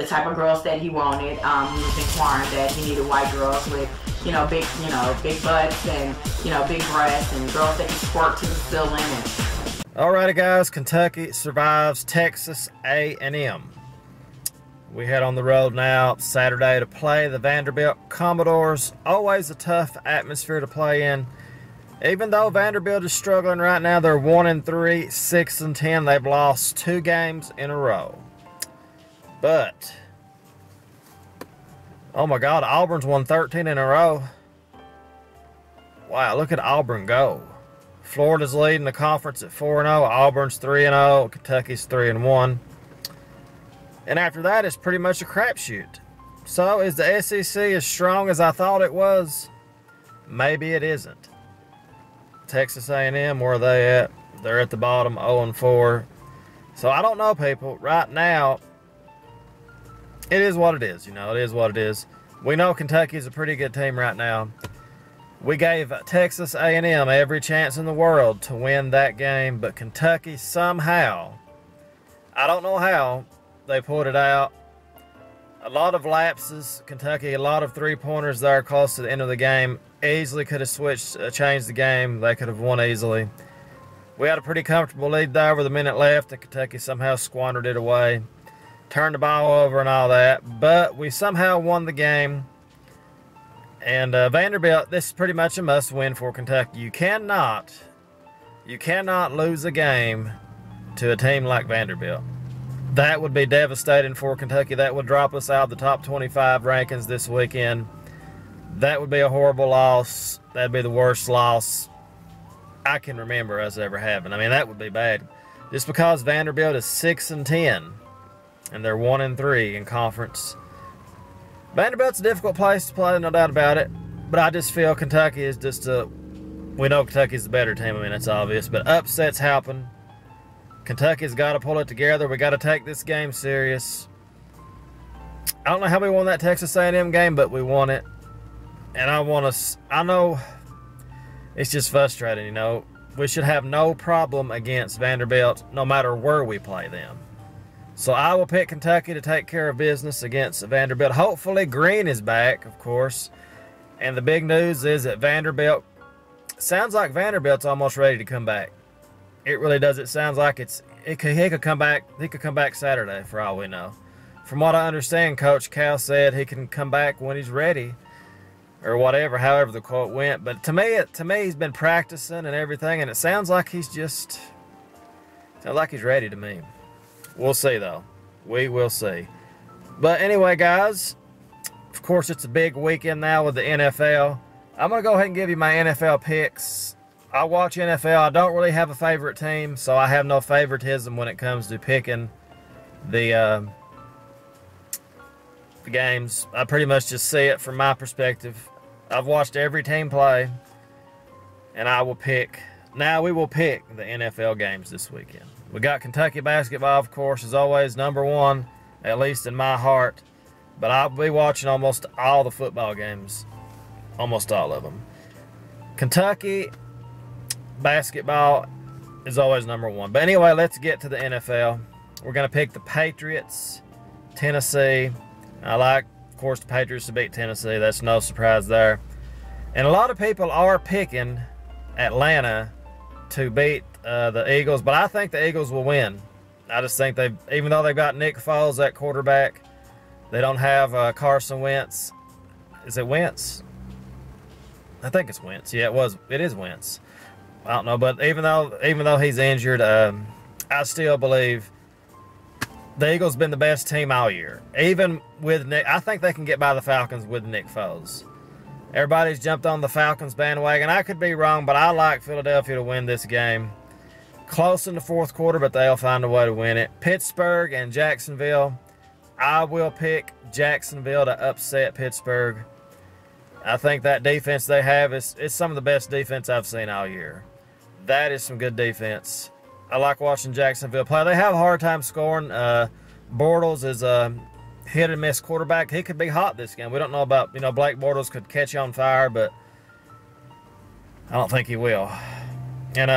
the type of girls that he wanted. He was inquiring that he needed white girls with, big butts and, big breasts, and girls that can squirt to the ceiling. Alrighty guys, Kentucky survives Texas A&M. We head on the road now Saturday to play the Vanderbilt Commodores. Always a tough atmosphere to play in. Even though Vanderbilt is struggling right now, they're 1-3, 6-10. They've lost 2 games in a row. But, oh my God, Auburn's won 13 in a row. Wow, look at Auburn go. Florida's leading the conference at 4-0. Auburn's 3-0. Kentucky's 3-1. And after that, it's pretty much a crapshoot. So, is the SEC as strong as I thought it was? Maybe it isn't. Texas A&M, where are they at? They're at the bottom, 0-4. So, I don't know, people. Right now, it is what it is. It is what it is. We know Kentucky is a pretty good team right now. We gave Texas A&M every chance in the world to win that game, but Kentucky somehow, I don't know how, they pulled it out. A lot of lapses, Kentucky, a lot of three-pointers there close to the end of the game. Easily could have changed the game. They could have won easily. We had a pretty comfortable lead there with a minute left, and Kentucky somehow squandered it away. Turned the ball over and all that, but we somehow won the game. And Vanderbilt, this is pretty much a must-win for Kentucky. You cannot lose a game to a team like Vanderbilt. That would be devastating for Kentucky. That would drop us out of the top 25 rankings this weekend. That would be a horrible loss. That'd be the worst loss I can remember us ever having. I mean, that would be bad. Just because Vanderbilt is 6-10 and they're 1-3 in conference. Vanderbilt's a difficult place to play, no doubt about it. But I just feel Kentucky is just we know Kentucky's the better team. I mean, it's obvious. But upsets happen. Kentucky's got to pull it together. We got to take this game serious. I don't know how we won that Texas A&M game, but we won it. And I know it's just frustrating, We should have no problem against Vanderbilt no matter where we play them. So I will pick Kentucky to take care of business against Vanderbilt. Hopefully Green is back, of course. And the big news is that sounds like Vanderbilt's almost ready to come back. It really does. It sounds like he could come back. He could come back Saturday for all we know. From what I understand, Coach Cal said he can come back when he's ready, or whatever. However the quote went. But to me, he's been practicing and everything, and it sounds like he's ready to me. We'll see though. We will see. But anyway, guys, of course it's a big weekend now with the NFL. I'm gonna go ahead and give you my NFL picks. I watch NFL. I don't really have a favorite team, so I have no favoritism when it comes to picking the games. I pretty much just see it from my perspective. I've watched every team play, and I will pick. Now we will pick the NFL games this weekend. We got Kentucky basketball, of course, as always, #1, at least in my heart. But I'll be watching almost all the football games, almost all of them. Kentucky basketball is always #1. But anyway, let's get to the NFL. We're going to pick the Patriots, Tennessee. I like, of course, the Patriots to beat Tennessee. That's no surprise there. And a lot of people are picking Atlanta to beat the Eagles, but I think the Eagles will win. I just think even though they've got Nick Foles at quarterback, they don't have Carson Wentz. Is it Wentz? I think it's Wentz. Yeah, it is Wentz. I don't know, but even though he's injured, I still believe the Eagles been the best team all year. Even with Nick, I think they can get by the Falcons with Nick Foles. Everybody's jumped on the Falcons bandwagon. I could be wrong, but I like Philadelphia to win this game. Close in the fourth quarter, but they'll find a way to win it. Pittsburgh and Jacksonville. I will pick Jacksonville to upset Pittsburgh. I think that defense they have is some of the best defense I've seen all year. That is some good defense. I like watching Jacksonville play. They have a hard time scoring. Bortles is a hit-and-miss quarterback. He could be hot this game. We don't know about, Blake Bortles could catch you on fire, but I don't think he will. And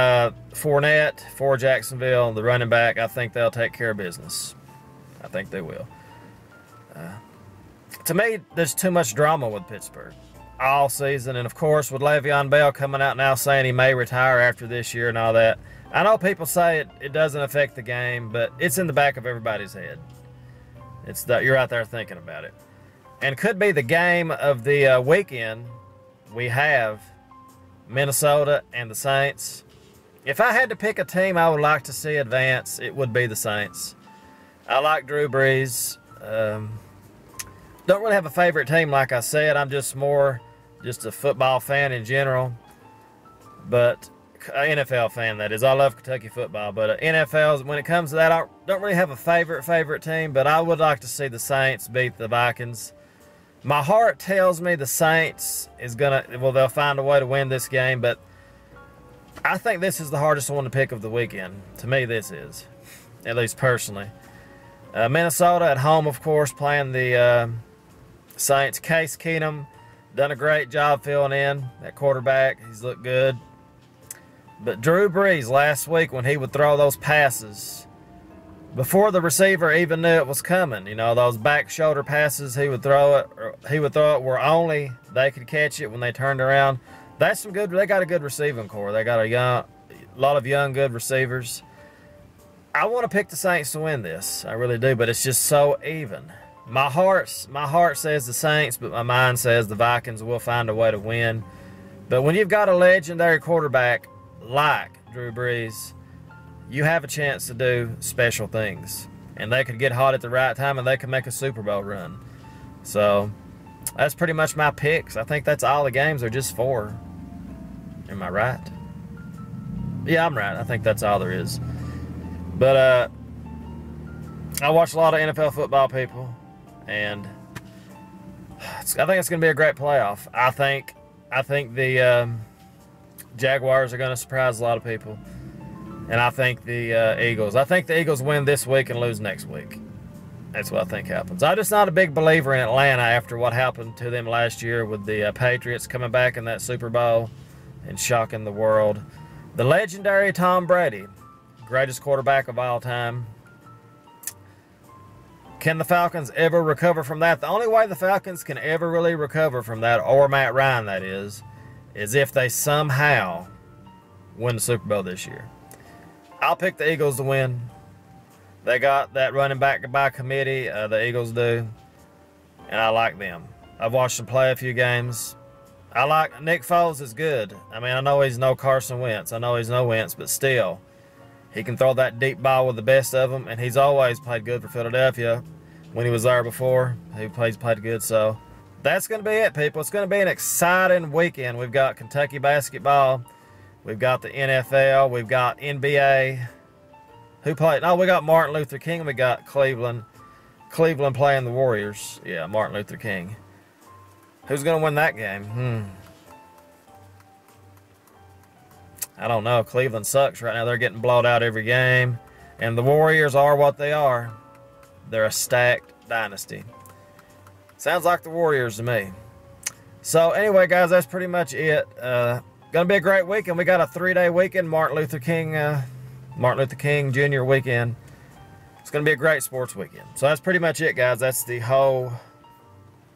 Fournette for Jacksonville, the running back, I think they'll take care of business. I think they will. to me, there's too much drama with Pittsburgh all season. And, of course, with Le'Veon Bell coming out now saying he may retire after this year and all that. I know people say it doesn't affect the game, but it's in the back of everybody's head. It's that you're out there thinking about it. And could be the game of the weekend. We have Minnesota and the Saints. If I had to pick a team I would like to see advance, it would be the Saints. I like Drew Brees. Don't really have a favorite team, like I said. I'm just a football fan in general. But an NFL fan, that is. I love Kentucky football. But NFL, when it comes to that, I don't really have a favorite team. But I would like to see the Saints beat the Vikings. My heart tells me the Saints is they'll find a way to win this game. But I think this is the hardest one to pick of the weekend. To me, this is. At least personally. Minnesota at home, of course, playing the Saints. Case Keenum done a great job filling in at quarterback. He's looked good. But Drew Brees last week, when he would throw those passes, before the receiver even knew it was coming, those back shoulder passes, he would throw it where only they could catch it when they turned around. That's some good. They got a good receiving core. They got a lot of young, good receivers. I want to pick the Saints to win this. I really do, but it's just so even. My heart says the Saints, but my mind says the Vikings will find a way to win. But when you've got a legendary quarterback like Drew Brees, you have a chance to do special things. And they could get hot at the right time, and they could make a Super Bowl run. So that's pretty much my picks. I think that's all the games are just 4. Am I right? Yeah, I'm right. I think that's all there is. But I watch a lot of NFL football, people, and I think it's going to be a great playoff. I think the Jaguars are going to surprise a lot of people, and I think the Eagles. I think the Eagles win this week and lose next week. That's what I think happens. I'm just not a big believer in Atlanta after what happened to them last year with the Patriots coming back in that Super Bowl and shocking the world. The legendary Tom Brady, greatest quarterback of all time. Can the Falcons ever recover from that? The only way the Falcons can ever really recover from that, or Matt Ryan that is if they somehow win the Super Bowl this year. I'll pick the Eagles to win. They got that running back by committee, the Eagles do, and I like them. I've watched them play a few games. I like Nick Foles is good. I mean, I know he's no Carson Wentz. I know he's no Wentz, but still, he can throw that deep ball with the best of them, and he's always played good for Philadelphia. When he was there before, he played good. So that's going to be it, people. It's going to be an exciting weekend. We've got Kentucky basketball. We've got the NFL. We've got NBA. Who played? No, we got Martin Luther King. We got Cleveland. Cleveland playing the Warriors. Yeah, Martin Luther King. Who's going to win that game? I don't know. Cleveland sucks right now. They're getting blowed out every game. And the Warriors are what they are. They're a stacked dynasty. Sounds like the Warriors to me. So anyway, guys, that's pretty much it. Gonna be a great weekend. We got a 3-day weekend, Martin Luther King Jr. weekend. It's gonna be a great sports weekend. So that's pretty much it, guys. That's the whole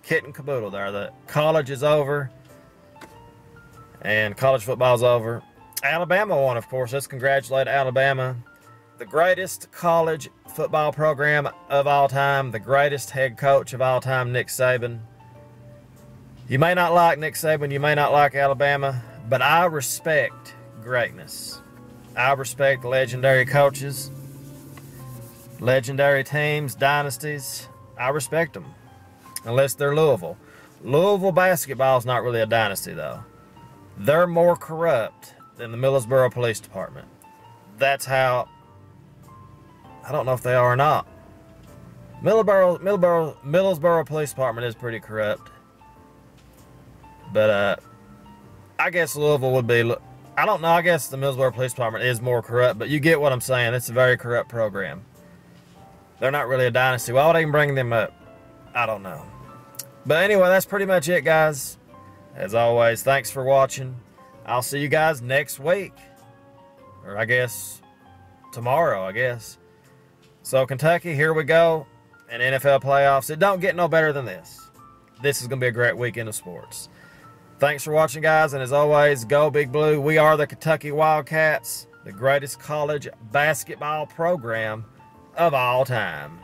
kit and caboodle there. The college is over, and college football's over. Alabama won, of course. Let's congratulate Alabama. The greatest college football program of all time. The greatest head coach of all time, Nick Saban. You may not like Nick Saban. You may not like Alabama. But I respect greatness. I respect legendary coaches, legendary teams, dynasties. I respect them. Unless they're Louisville. Louisville basketball is not really a dynasty, though. They're more corrupt than the Millersboro Police Department. That's how... I don't know if they are or not. Millersboro Police Department is pretty corrupt. But I guess Louisville would be... I don't know. I guess the Millersboro Police Department is more corrupt. But you get what I'm saying. It's a very corrupt program. They're not really a dynasty. Why would I even bring them up? I don't know. But anyway, that's pretty much it, guys. As always, thanks for watching. I'll see you guys next week. Or I guess tomorrow, I guess. So Kentucky, here we go. And NFL playoffs. It don't get no better than this. this is going to be a great weekend of sports. Thanks for watching, guys, and as always, go Big Blue. We are the Kentucky Wildcats, the greatest college basketball program of all time.